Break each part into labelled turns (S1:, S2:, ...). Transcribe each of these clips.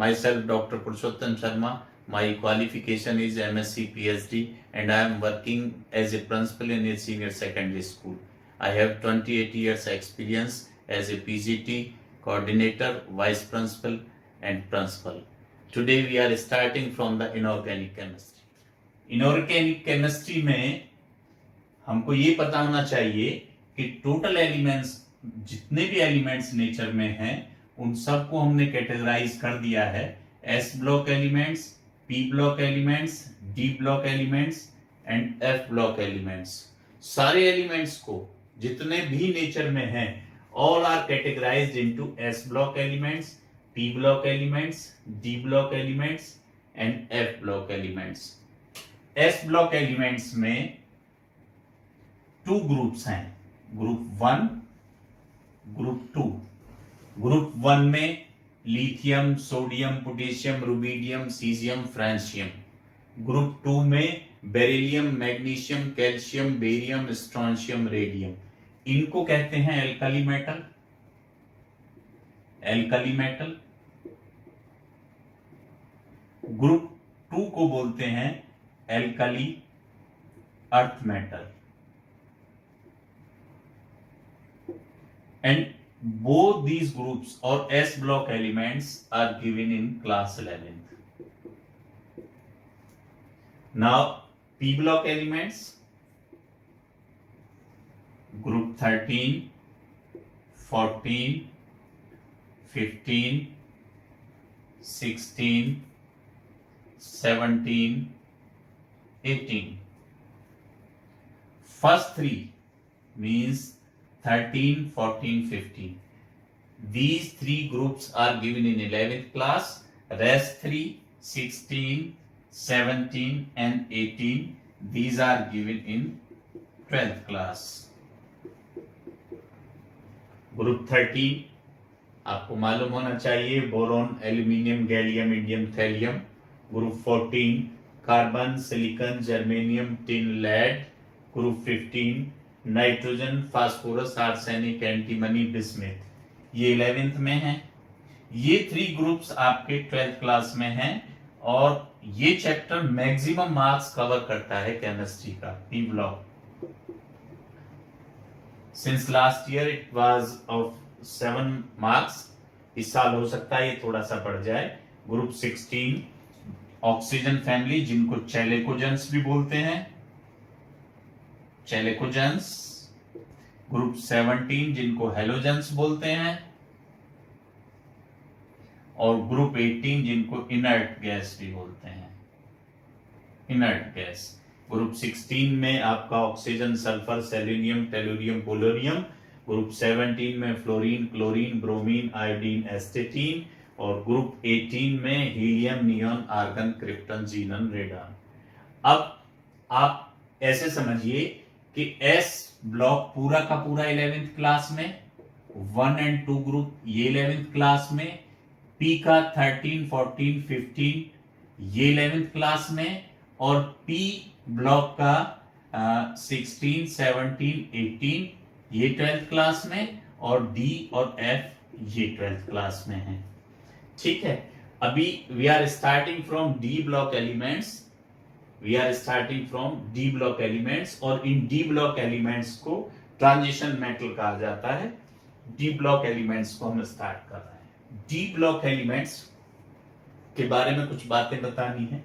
S1: Myself, Dr. Purushottam Sharma. My qualification is MSc PhD, and I am working as a principal in a senior secondary school. I have 28 years experience as a PGT coordinator, vice principal, and principal. Today we are starting from the inorganic chemistry. Inorganic chemistry में हमको ये पता होना चाहिए कि total elements, जितने भी elements nature में हैं, उन सबको हमने कैटेगराइज कर दिया है S block elements, P block elements, D block elements and F block elements. सारे एलिमेंट्स को जितने भी नेचर में हैं, all are categorized into S block elements, P block elements, D block elements and F block elements. S block elements में two groups हैं, group 1, group 2। Group 1 में lithium, sodium, potassium, rubidium, caesium, francium. Group 2 में beryllium, magnesium, calcium, barium, strontium, radium. इनको कहते हैं alkali metal. Alkali metal. Group 2 को बोलते हैं alkali earth metal. And both these groups or S block elements are given in class 11th. Now P block elements, group 13, 14, 15, 16, 17, 18. First three means 13, 14, 15. These three groups are given in 11th class. Rest 3, 16, 17 and 18. These are given in 12th class. Group 13 आपको मालूम होना चाहिए, boron, aluminium, gallium, indium, thallium. Group 14 carbon, silicon, germanium, tin, lead. Group 15 nitrogen, phosphorus, arsenic, antimony, bismuth. ये 11th में है। ये 3 groups आपके 12th class में हैं और ये चैप्टर मैक्सिमम मार्क्स कवर करता है केमिस्ट्री का, P block. Since last year it was of 7 marks. इस साल हो सकता है ये थोड़ा सा बढ़ जाए। ग्रुप 16 ऑक्सीजन फैमिली, जिनको चैलेकोजेंस भी बोलते हैं, चैलेकोजेंस। ग्रुप 17 जिनको हेलोजेंस बोलते हैं, और ग्रुप 18 जिनको इनर्ट गैस भी बोलते हैं, इनर्ट गैस। ग्रुप 16 में आपका oxygen, sulphur, selenium, tellurium, polonium. Group 17 में fluorine, chlorine, bromine, iodine, astatine. और ग्रुप 18 में helium, neon, argon, krypton, xenon, radon. अब आप ऐसे समझिए कि एस ब्लॉक पूरा का पूरा 11th क्लास में, 1 और 2 ग्रुप ये 11th क्लास में, पी का 13, 14, 15 ये 11th क्लास में, और पी ब्लॉक का 16, 17, 18 ये 12th क्लास में, और डी और एफ ये 12th क्लास में है। ठीक है, अभी we are starting from D block elements. We are starting from D block elements, और इन D block elements को ट्रांजिशन मेटल कहा जाता है। D block elements को हम स्टार्ट कर रहे हैं। D block elements के बारे में कुछ बातें बतानी है।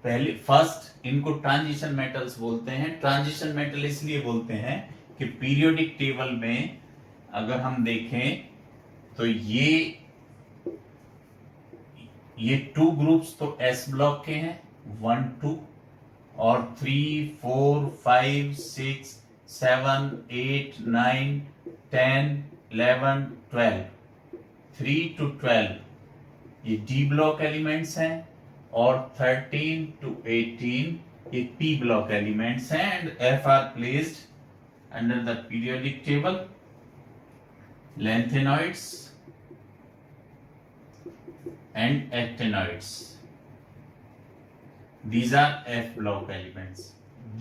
S1: पहले फर्स्ट, इनको ट्रांजिशन मेटल्स बोलते हैं। ट्रांजिशन मेटल इसलिए बोलते हैं कि पीरियोडिक टेबल में अगर हम देखें तो ये 2 ग्रुप्स तो S ब्लॉक के हैं, 1, 2, और 3, 4, 5, 6, 7, 8, 9, 10, 11, 12, 3 to 12 ये डी ब्लॉक एलिमेंट्स हैं, और 13 to 18 ये पी ब्लॉक एलिमेंट्स हैं। And F R placed under the periodic table. Lanthanoids and actinoids, These are F block elements.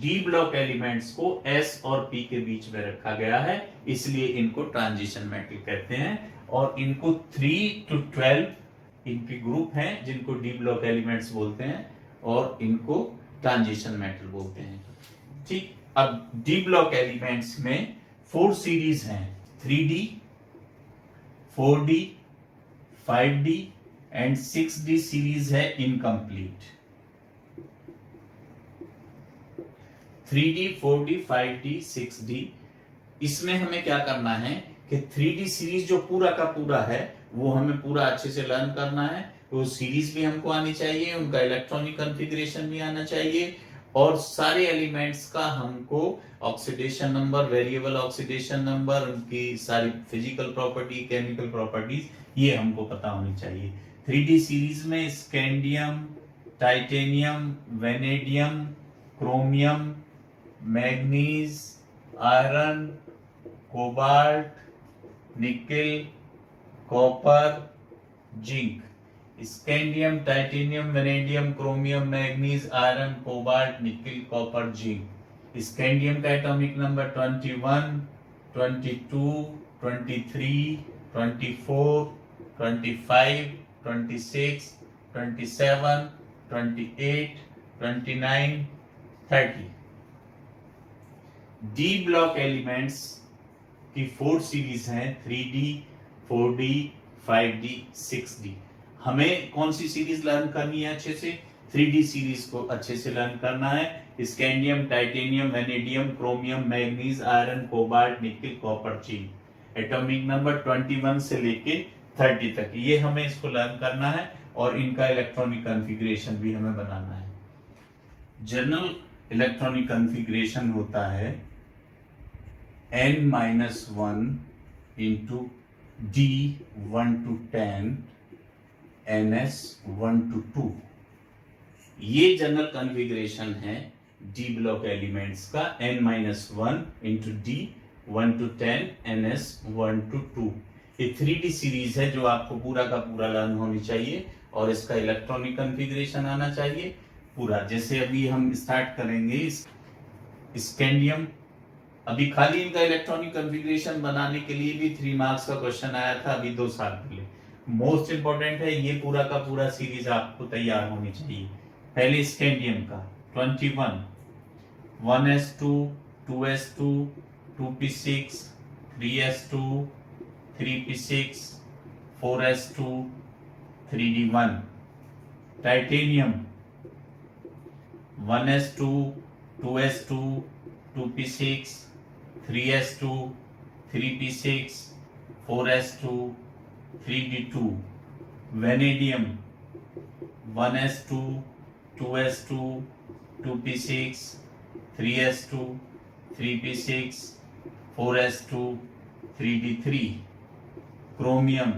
S1: D block elements को S और P के बीच में रखा गया है, इसलिए इनको ट्रांजिशन मेटल कहते हैं। और इनको 3 to 12 इनके ग्रुप हैं जिनको डी ब्लॉक एलिमेंट्स बोलते हैं और इनको ट्रांजिशन मेटल बोलते हैं। ठीक, अब डी ब्लॉक एलिमेंट्स में 4 सीरीज हैं, 3D, 4D, 5D and 6D series है incomplete. 3D, 4D, 5D, 6D, इसमें हमें क्या करना है कि 3D सीरीज जो पूरा का पूरा है वो हमें पूरा अच्छे से लर्न करना है। वो सीरीज भी हमको आनी चाहिए, उनका इलेक्ट्रॉनिक कॉन्फ़िगरेशन भी आना चाहिए और सारे एलिमेंट्स का हमको oxidation number, variable oxidation number, उनकी सारी फिजिकल प्रॉपर्टी, केमिकल प्रॉपर्टीज ये हमको पता होनी चाहिए। 3D सीरीज में scandium, titanium, vanadium, chromium, manganese, iron, cobalt, nickel, copper, zinc. Scandium, titanium, vanadium, chromium, manganese, iron, cobalt, nickel, copper, zinc. Scandium का atomic number 21, 22, 23, 24, 25, 26, 27, 28, 29, 30। D block elements की 4 series हैं, 3D, 4D, 5D, 6D। हमें कौन सी series learn करनी है अच्छे से? 3D series को अच्छे से लर्न करना है। Scandium, titanium, vanadium, chromium, manganese, iron, cobalt, nickel, copper, zinc. Atomic number 21 से लेके 30 तक ये हमें इसको लर्न करना है और इनका इलेक्ट्रॉनिक कॉन्फ़िगरेशन भी हमें बनाना है। जनरल इलेक्ट्रॉनिक कॉन्फ़िगरेशन होता है n-1 into D1 to 10 NS1 to 2। ये जनरल कॉन्फ़िगरेशन है डी ब्लॉक एलिमेंट्स का, n-1 into D1 to 10 NS1 to 2। ये 3D सीरीज है जो आपको पूरा का पूरा लर्न होनी चाहिए और इसका इलेक्ट्रॉनिक कॉन्फ़िगरेशन आना चाहिए पूरा। जैसे अभी हम स्टार्ट करेंगे स्कैंडियम, अभी खाली इनका इलेक्ट्रॉनिक कॉन्फ़िगरेशन बनाने के लिए भी 3 मार्क्स का क्वेश्चन आया था अभी 2 साल पहले। मोस्ट इंपॉर्टेंट है, ये पूरा का पूरा सीरीज आपको तैयार होनी चाहिए। पहले स्कैंडियम का 21, 1s2, 2s2, 2p6, 3s2, 3p6, 4s2, 3d1। Titanium 1s2, 2s2, 2p6, 3s2, 3p6, 4s2, 3d2। Vanadium 1s2, 2s2, 2p6, 3s2, 3p6, 4s2, 3d3। Chromium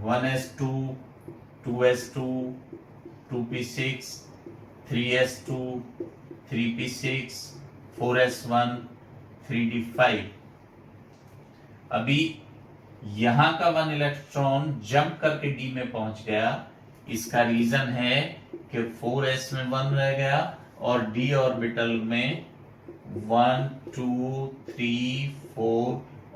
S1: 1s2, 2s2, 2p6, 3s2, 3p6, 4s1, 3d5। अभी यहां का 1 electron jump करके D में पहुंच गया। इसका reason है कि 4s में 1 रह गया और डी ऑर्बिटल में 1, 2, 3, 4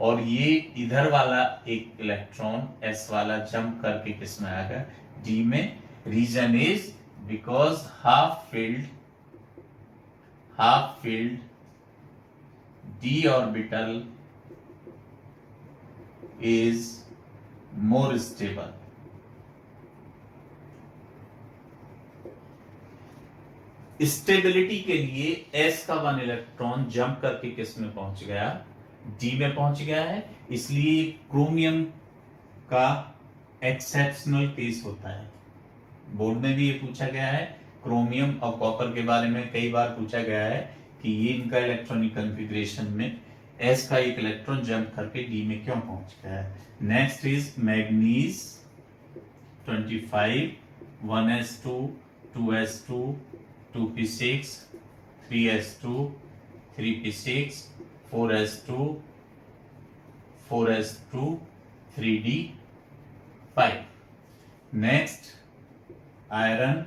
S1: और ये इधर वाला एक इलेक्ट्रॉन s वाला जंप करके किस में आ गया? डी में। Reason is because half filled d orbital is more stable। Stability के लिए s का 1 इलेक्ट्रॉन जंप करके किस में पहुंच गया? डी में पहुंच गया है। इसलिए क्रोमियम का एक्सेप्शनल केस होता है। बोर्ड में भी ये पूछा गया है, क्रोमियम और कॉपर के बारे में कई बार पूछा गया है कि ये इनका इलेक्ट्रॉनिक कॉन्फ़िगरेशन में s का एक इलेक्ट्रॉन जंप करके d में क्यों पहुंच गया है। Next is manganese 25, 1s2, 2s2, 2p6, 3s2, 3p6, 4s2, 4s2, 3d5। Next iron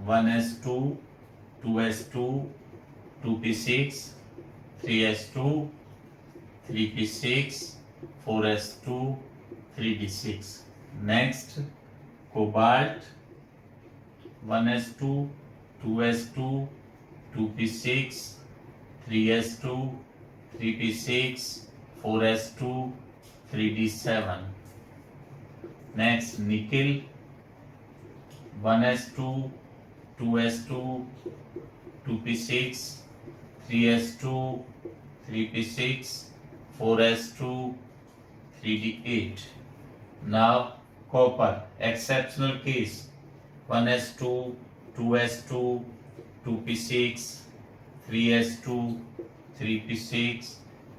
S1: 1s2, 2s2, 2p6, 3s2, 3p6, 4s2, 3d6। Next, cobalt 1s2, 2s2, 2p6, 3s2, 3p6, 4s2, 3d7. Next, nickel 1s2, 2s2, 2p6, 3s2, 3p6, 4s2, 3d8. Now copper, exceptional case 1s2, 2s2, 2p6, 3s2, 3p6,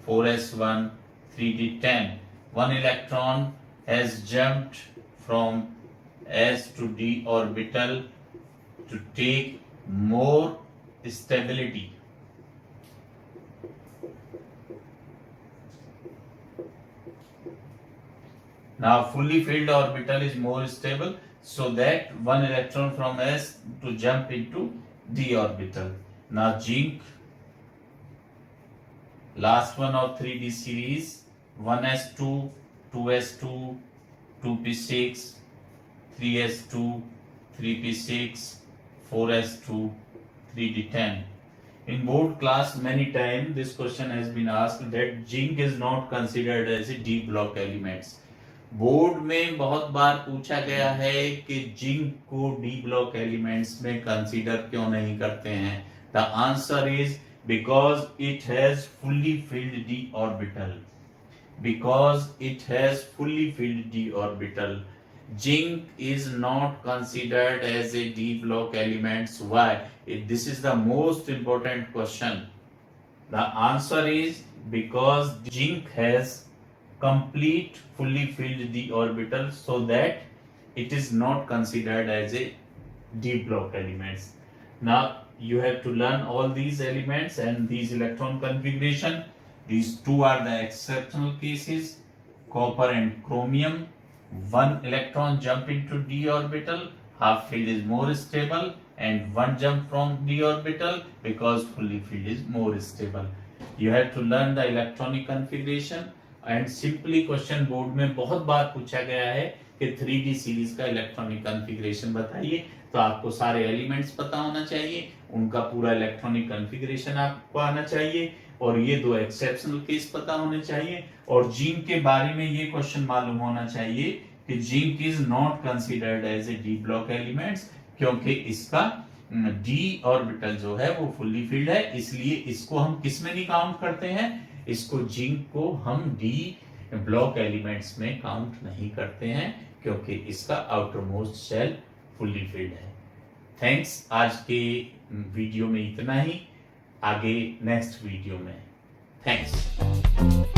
S1: 4s1, 3d10. One electron has jumped from s to d orbital to take more stability. Now fully filled orbital is more stable, so that one electron from s to jump into d orbital. Now zinc, last one of 3d series, 1s2, 2s2, 2p6, 3s2, 3p6, 4s2, 3d10. In board class many times this question has been asked that zinc is not considered as a d block elements. Board में बहुत बार पूछा गया है कि zinc को D block elements में consider क्यों नहीं करते हैं. The answer is because it has fully filled D orbital. Because it has fully filled D orbital, zinc is not considered as a d block elements. Why? This is the most important question. The answer is because zinc has complete fully filled d orbital, so that it is not considered as a d block elements. Now you have to learn all these elements and these electron configuration. These two are the exceptional cases, copper and chromium. One electron jump into d orbital, half filled is more stable, and one jump from d orbital because fully filled is more stable. You have to learn the electronic configuration. And simply question board में बहुत बार पूछा गया है कि 3D series का electronic configuration बताइए, तो आपको सारे एलिमेंट्स पता होना चाहिए, उनका पूरा इलेक्ट्रॉनिक कॉन्फ़िगरेशन आपको आना चाहिए, और ये दो एक्सेप्शनल केस पता होने चाहिए, और जिंक के बारे में ये क्वेश्चन मालूम होना चाहिए कि zinc is not considered as a D block elements, क्योंकि इसका डी ऑर्बिटल जो है वो फुल्ली फिल्ड है, इसलिए इसको हम किस में नहीं काउंट करते हैं, इसको जिंक को हम डी ब्लॉक एलिमेंट्स में काउंट नहीं करते हैं, क्योंकि इसका outermost shell fully filled है. थैंक्स. आज के वीडियो में इतना ही, आगे नेक्स्ट वीडियो में. थैंक्स.